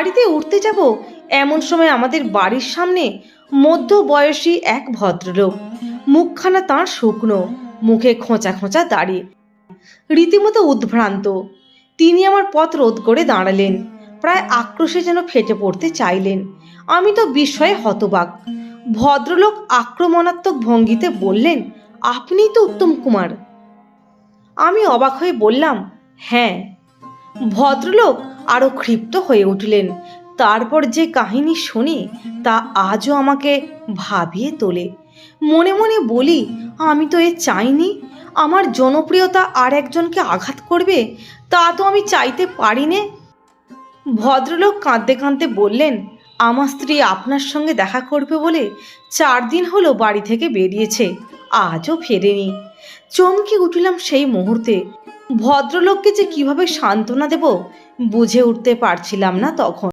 গাড়িতে উঠতে যাব এমন সময় আমাদের বাড়ির সামনে মধ্যবয়সী এক ভদ্রলোক, মুখখানা তাঁর শুকনো, মুখে খোঁচা খোঁচা দাড়ি, রীতিমতো উদ্ভ্রান্ত। তিনি আমার পথ রোধ করে দাঁড়ালেন, প্রায় আক্রোশে যেন ফেটে পড়তে চাইলেন। আমি তো বিস্ময়ে হতবাক। ভদ্রলোক আক্রমণাত্মক ভঙ্গিতে বললেন, আপনিই তো উত্তম কুমার। আমি অবাক হয়ে বললাম, হ্যাঁ। ভদ্রলোক আরো ক্ষিপ্ত হয়ে উঠলেন। তারপর যে কাহিনী শুনি তা আজও আমাকে ভাবিয়ে তোলে। মনে মনে বলি, আমি তো এ চাইনি। আমার জনপ্রিয়তা আর একজনকে আঘাত করবে, তা তো আমি চাইতে পারি নে। ভদ্রলোক কাঁদতে কাঁদতে বললেন, আমার স্ত্রী আপনার সঙ্গে দেখা করবে বলে 4 দিন হলো বাড়ি থেকে বেরিয়েছে, আজও ফেরেনি। চমকে উঠলাম সেই মুহূর্তে। ভদ্রলোককে যে কিভাবে সান্ত্বনা দেব বুঝে উঠতে পারছিলাম না তখন।